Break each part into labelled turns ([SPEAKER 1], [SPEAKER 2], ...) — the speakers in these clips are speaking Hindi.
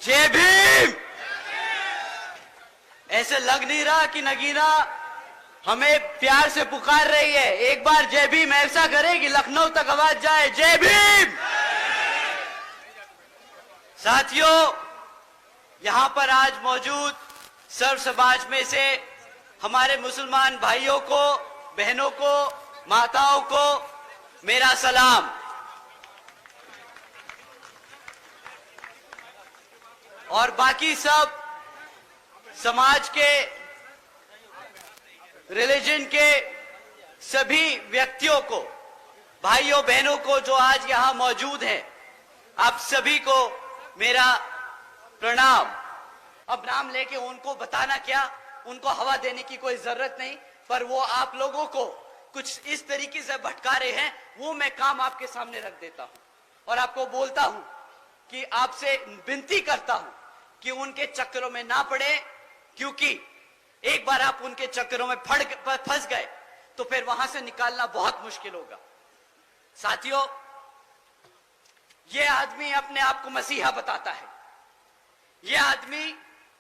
[SPEAKER 1] जय भीम। ऐसे लग नहीं रहा कि नगीना हमें प्यार से पुकार रही है। एक बार जय भीम ऐसा करे कि लखनऊ तक आवाज जाए, जय भीम। साथियों, यहां पर आज मौजूद सर्व समाज में से हमारे मुसलमान भाइयों को, बहनों को, माताओं को मेरा सलाम। और बाकी सब समाज के, रिलीजन के सभी व्यक्तियों को, भाइयों बहनों को जो आज यहां मौजूद हैं, आप सभी को मेरा प्रणाम। अब नाम लेके उनको बताना क्या, उनको हवा देने की कोई जरूरत नहीं, पर वो आप लोगों को कुछ इस तरीके से भटका रहे हैं, वो मैं काम आपके सामने रख देता हूं और आपको बोलता हूं कि आपसे विनती करता हूं कि उनके चक्करों में ना पड़े, क्योंकि एक बार आप उनके चक्करों में फंस गए तो फिर वहां से निकालना बहुत मुश्किल होगा। साथियों, यह आदमी अपने आप को मसीहा बताता है। यह आदमी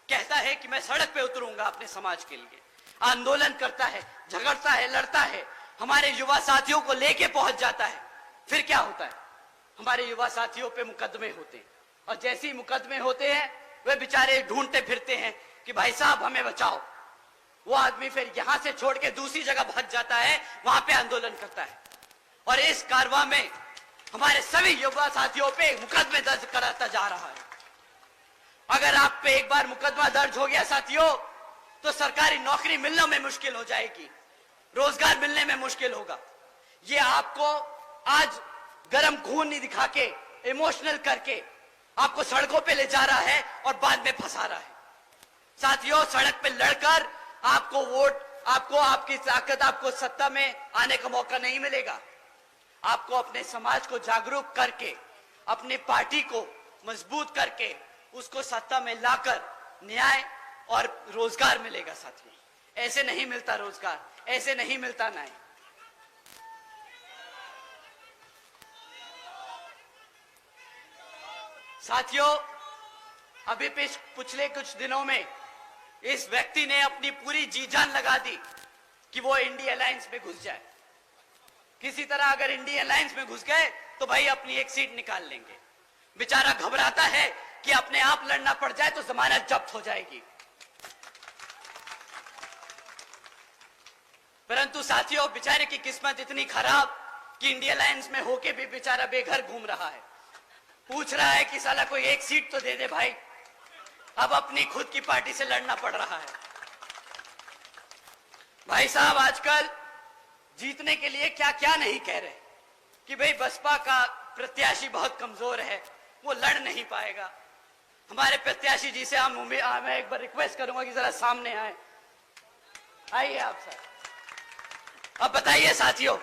[SPEAKER 1] कहता है कि मैं सड़क पे उतरूंगा अपने समाज के लिए, आंदोलन करता है, झगड़ता है, लड़ता है, हमारे युवा साथियों को लेके पहुंच जाता है। फिर क्या होता है, हमारे युवा साथियों पे मुकदमे होते हैं, और जैसे ही मुकदमे होते हैं वे बेचारे ढूंढते फिरते हैं कि भाई साहब हमें बचाओ। वो आदमी फिर यहां से छोड़ के दूसरी जगह भाग जाता है, वहां पे आंदोलन करता है, और इस कारवां में हमारे सभी युवा साथियों पे मुकदमे दर्ज कराता जा रहा है। अगर आप पे एक बार मुकदमा दर्ज हो गया साथियों, तो सरकारी नौकरी मिलने में मुश्किल हो जाएगी, रोजगार मिलने में मुश्किल होगा। ये आपको आज गर्म खून नहीं दिखा के, इमोशनल करके आपको सड़कों पे ले जा रहा है और बाद में फंसा रहा है। साथियों, सड़क पे लड़कर आपको वोट, आपको आपकी ताकत, आपको सत्ता में आने का मौका नहीं मिलेगा। आपको अपने समाज को जागरूक करके, अपनी पार्टी को मजबूत करके उसको सत्ता में लाकर न्याय और रोजगार मिलेगा। साथियों, ऐसे नहीं मिलता रोजगार, ऐसे नहीं मिलता न्याय। साथियों, अभी पिछले कुछ दिनों में इस व्यक्ति ने अपनी पूरी जी जान लगा दी कि वो इंडिया अलायंस में घुस जाए। किसी तरह अगर इंडिया अलायंस में घुस गए तो भाई अपनी एक सीट निकाल लेंगे। बेचारा घबराता है कि अपने आप लड़ना पड़ जाए तो जमानत जब्त हो जाएगी। परंतु साथियों, बेचारे की किस्मत इतनी खराब कि इंडिया अलायंस में होके भी बेचारा बेघर घूम रहा है, पूछ रहा है कि साला कोई एक सीट तो दे दे भाई। अब अपनी खुद की पार्टी से लड़ना पड़ रहा है। भाई साहब, आजकल जीतने के लिए क्या क्या नहीं कह रहे कि भाई बसपा का प्रत्याशी बहुत कमजोर है, वो लड़ नहीं पाएगा। हमारे प्रत्याशी जी से मैं एक बार रिक्वेस्ट करूंगा कि जरा सामने आए। आइए आप सर। अब बताइए साथियों,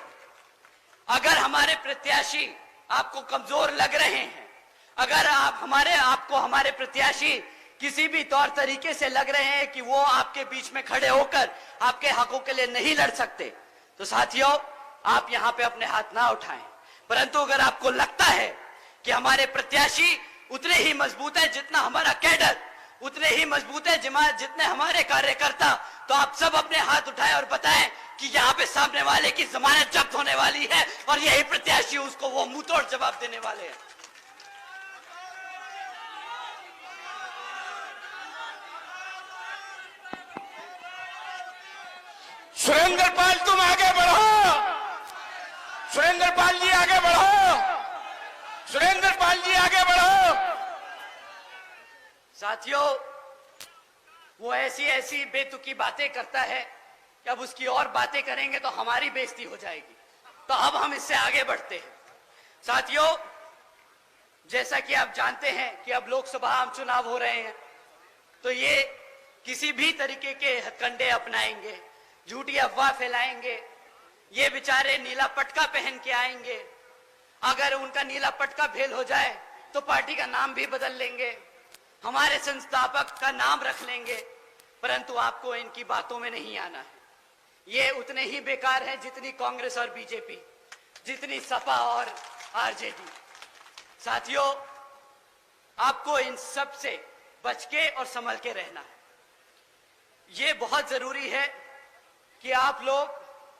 [SPEAKER 1] अगर हमारे प्रत्याशी आपको कमजोर लग रहे हैं, अगर आपको हमारे प्रत्याशी किसी भी तौर तरीके से लग रहे हैं कि वो आपके बीच में खड़े होकर आपके हकों के लिए नहीं लड़ सकते, तो साथियों आप यहां पे अपने हाथ ना उठाएं। परंतु अगर आपको लगता है कि हमारे प्रत्याशी उतने ही मजबूत है जितना हमारा कैडर, उतने ही मजबूत है जितने हमारे कार्यकर्ता, तो आप सब अपने हाथ उठाएं और बताएं कि यहाँ पे सामने वाले की जमानत जब्त होने वाली है और यही प्रत्याशी उसको वो मुंहतोड़ जवाब देने वाले हैं।
[SPEAKER 2] सुरेंद्र पाल, तुम आगे बढ़ो। सुरेंद्र पाल जी आगे बढ़ो। सुरेंद्र पाल जी आगे बढ़ो।
[SPEAKER 1] साथियों, वो ऐसी ऐसी बेतुकी बातें करता है कि अब उसकी और बातें करेंगे तो हमारी बेइज्जती हो जाएगी, तो अब हम इससे आगे बढ़ते हैं। साथियों, जैसा कि आप जानते हैं कि अब लोकसभा आम चुनाव हो रहे हैं, तो ये किसी भी तरीके के हथकंडे अपनाएंगे, झूठी अफवाह फैलाएंगे। ये बेचारे नीला पटका पहन के आएंगे। अगर उनका नीला पटका फेल हो जाए तो पार्टी का नाम भी बदल लेंगे, हमारे संस्थापक का नाम रख लेंगे, परंतु आपको इनकी बातों में नहीं आना है। ये उतने ही बेकार हैं जितनी कांग्रेस और बीजेपी, जितनी सपा और आरजेडी। साथियों, आपको इन सब से बच के और संभल के रहना है। ये बहुत जरूरी है कि आप लोग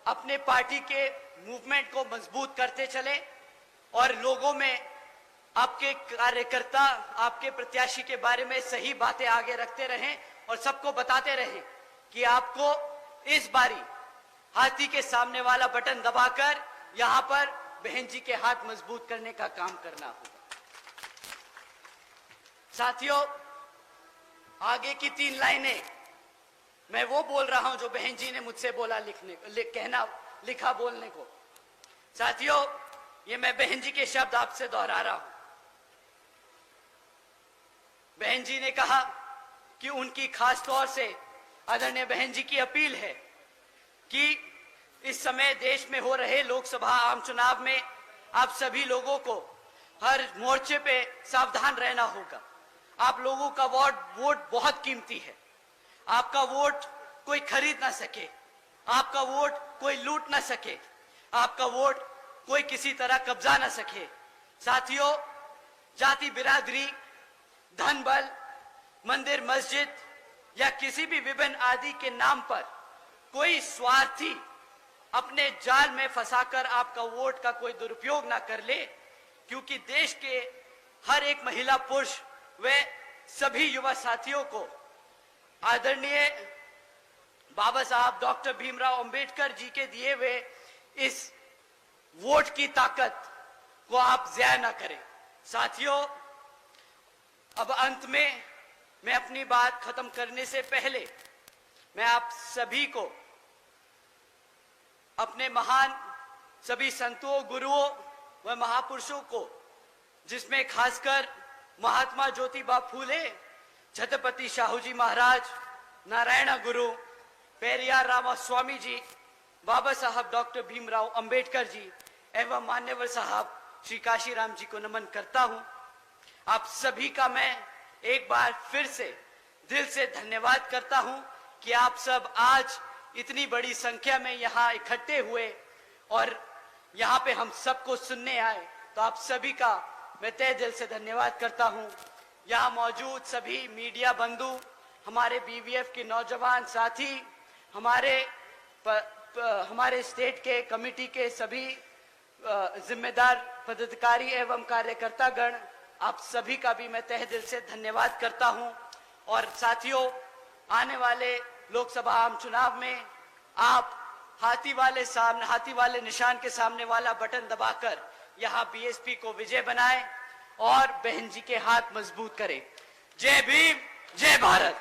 [SPEAKER 1] अपने पार्टी के मूवमेंट को मजबूत करते चले और लोगों में आपके कार्यकर्ता, आपके प्रत्याशी के बारे में सही बातें आगे रखते रहें और सबको बताते रहें कि आपको इस बारी हाथी के सामने वाला बटन दबाकर यहां पर बहन जी के हाथ मजबूत करने का काम करना होगा। साथियों, आगे की 3 लाइनें मैं वो बोल रहा हूं जो बहन जी ने मुझसे बोला लिखा बोलने को। साथियों, ये मैं बहन जी के शब्द आपसे दोहरा रहा हूं। बहन जी ने कहा कि उनकी खास तौर से आदरणीय बहन जी की अपील है कि इस समय देश में हो रहे लोकसभा आम चुनाव में आप सभी लोगों को हर मोर्चे पे सावधान रहना होगा। आप लोगों का वोट बहुत कीमती है। आपका वोट कोई खरीद ना सके, आपका वोट कोई लूट ना सके, आपका वोट कोई किसी तरह कब्जा ना सके। साथियों, जाति बिरादरी, धन बल, मंदिर मस्जिद या किसी भी विभिन्न आदि के नाम पर कोई स्वार्थी अपने जाल में फंसाकर आपका वोट का कोई दुरुपयोग ना कर ले, क्योंकि देश के हर एक महिला पुरुष व सभी युवा साथियों को आदरणीय बाबा साहब डॉक्टर भीमराव अंबेडकर जी के दिए हुए इस वोट की ताकत को आप ज़ाया ना करें। साथियों, अब अंत में मैं अपनी बात खत्म करने से पहले मैं आप सभी को अपने महान सभी संतों, गुरुओं व महापुरुषों को, जिसमें खासकर महात्मा ज्योतिबा फूले, छत्रपति शाहूजी महाराज, नारायण गुरु, पेरियार रामास्वामी जी, बाबा साहब डॉक्टर भीमराव अंबेडकर जी एवं मान्यवर साहब श्री काशीराम जी को नमन करता हूं। आप सभी का मैं एक बार फिर से दिल से धन्यवाद करता हूं कि आप सब आज इतनी बड़ी संख्या में यहाँ इकट्ठे हुए और यहाँ पे हम सबको सुनने आए। तो आप सभी का मैं तहे दिल से धन्यवाद करता हूँ। यहाँ मौजूद सभी मीडिया बंधु, हमारे बीवीएफ के नौजवान साथी, हमारे स्टेट के कमेटी के सभी जिम्मेदार पदाधिकारी एवं कार्यकर्ता गण, आप सभी का भी मैं तहे दिल से धन्यवाद करता हूं। और साथियों, आने वाले लोकसभा आम चुनाव में आप हाथी वाले निशान के सामने वाला बटन दबाकर यहां बीएसपी को विजय बनाएं और बहन जी के हाथ मजबूत करें। जय भीम, जय भारत।